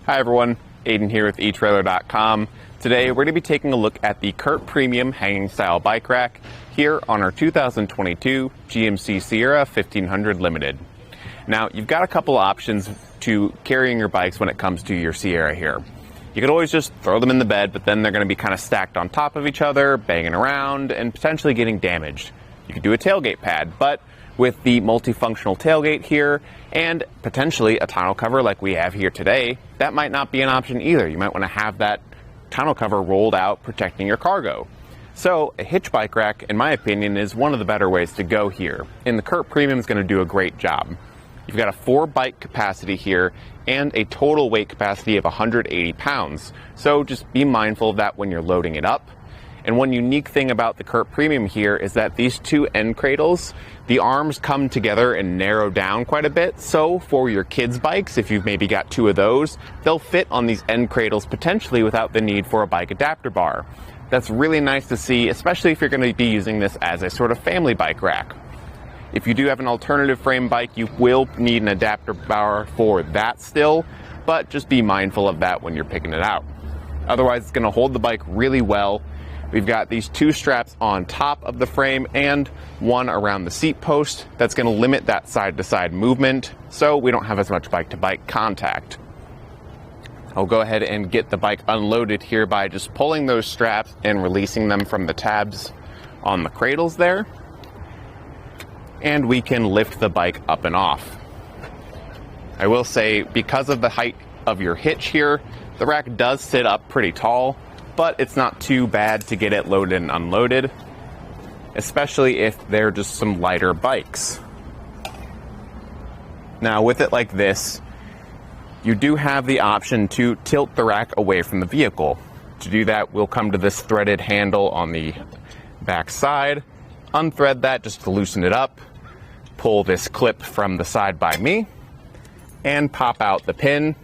Hi everyone, Aidan here with etrailer.com. Today we're going to be taking a look at the CURT Premium Hanging Style Bike Rack here on our 2022 GMC Sierra 1500 Limited. Now you've got a couple options to carrying your bikes when it comes to your Sierra here. You could always just throw them in the bed, but then they're going to be kind of stacked on top of each other, banging around, and potentially getting damaged. You could do a tailgate pad, but with the multifunctional tailgate here and potentially a tonneau cover like we have here today, that might not be an option either. You might want to have that tonneau cover rolled out protecting your cargo. So a hitch bike rack, in my opinion, is one of the better ways to go here, and the CURT Premium is going to do a great job. You've got a 4 bike capacity here and a total weight capacity of 180 pounds. So just be mindful of that when you're loading it up. And one unique thing about the CURT Premium here is that these two end cradles, the arms come together and narrow down quite a bit. So for your kids' bikes, if you've maybe got 2 of those, they'll fit on these end cradles potentially without the need for a bike adapter bar. That's really nice to see, especially if you're going to be using this as a sort of family bike rack. If you do have an alternative frame bike, you will need an adapter bar for that still, but just be mindful of that when you're picking it out. Otherwise, it's going to hold the bike really well. We've got these 2 straps on top of the frame and one around the seat post. That's going to limit that side-to-side movement, so we don't have as much bike-to-bike contact. I'll go ahead and get the bike unloaded here by just pulling those straps and releasing them from the tabs on the cradles there. And we can lift the bike up and off. I will say, because of the height of your hitch here, the rack does sit up pretty tall, but it's not too bad to get it loaded and unloaded, especially if they're just some lighter bikes. Now with it like this, you do have the option to tilt the rack away from the vehicle. To do that, we'll come to this threaded handle on the back side, unthread that just to loosen it up, pull this clip from the side by me, and pop out the pin.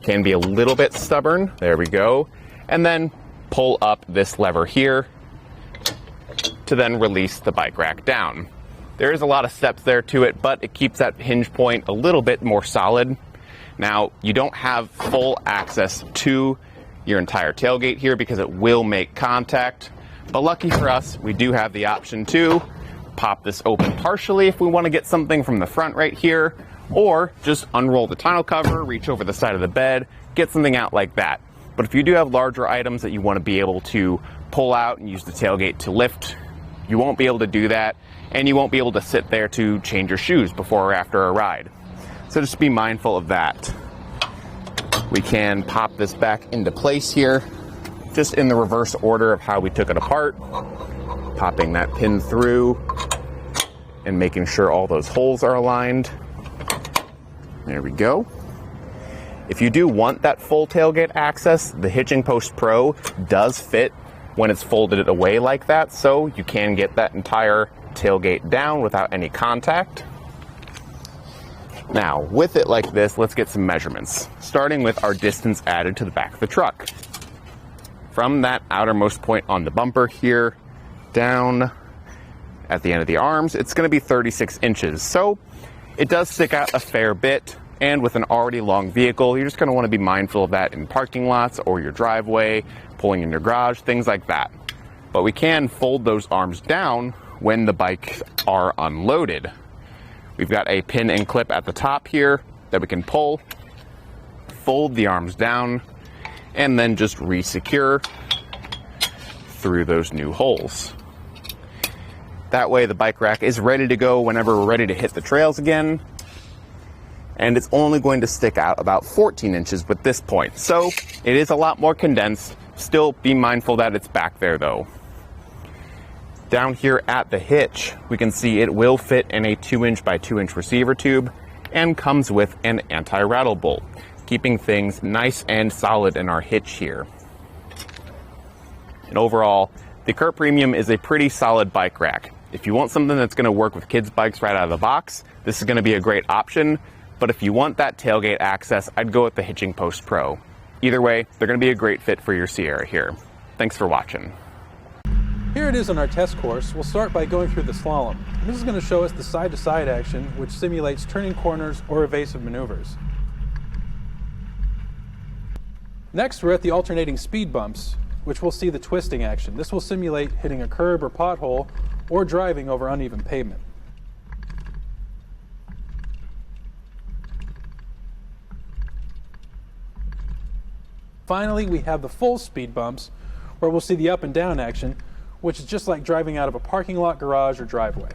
Can be a little bit stubborn, there we go, and then pull up this lever here to then release the bike rack down. There is a lot of steps there to it, but it keeps that hinge point a little bit more solid. Now, you don't have full access to your entire tailgate here because it will make contact, but lucky for us, we do have the option to pop this open partially if we want to get something from the front right here, or just unroll the tonneau cover, reach over the side of the bed, get something out like that. But if you do have larger items that you want to be able to pull out and use the tailgate to lift, you won't be able to do that, and you won't be able to sit there to change your shoes before or after a ride. So just be mindful of that. We can pop this back into place here, just in the reverse order of how we took it apart, popping that pin through and making sure all those holes are aligned. There we go. If you do want that full tailgate access, the Hitching Post Pro does fit when it's folded away like that, so you can get that entire tailgate down without any contact. Now, with it like this, let's get some measurements, starting with our distance added to the back of the truck. From that outermost point on the bumper here, down at the end of the arms, it's going to be 36 inches. So it does stick out a fair bit, and with an already long vehicle, you're just going to want to be mindful of that in parking lots or your driveway, pulling in your garage, things like that. But we can fold those arms down when the bikes are unloaded. We've got a pin and clip at the top here that we can pull, fold the arms down, and then just re-secure through those new holes. That way the bike rack is ready to go whenever we're ready to hit the trails again. And it's only going to stick out about 14 inches with this point. So it is a lot more condensed. Still be mindful that it's back there though. Down here at the hitch, we can see it will fit in a 2-inch by 2-inch receiver tube and comes with an anti-rattle bolt, keeping things nice and solid in our hitch here. And overall, the CURT Premium is a pretty solid bike rack. If you want something that's going to work with kids' bikes right out of the box, this is going to be a great option. But if you want that tailgate access, I'd go with the Hitching Post Pro. Either way, they're going to be a great fit for your Sierra here. Thanks for watching. Here it is on our test course. We'll start by going through the slalom. This is going to show us the side-to-side action, which simulates turning corners or evasive maneuvers. Next, we're at the alternating speed bumps, which will see the twisting action. This will simulate hitting a curb or pothole or driving over uneven pavement. Finally, we have the full speed bumps, where we'll see the up and down action, which is just like driving out of a parking lot, garage, or driveway.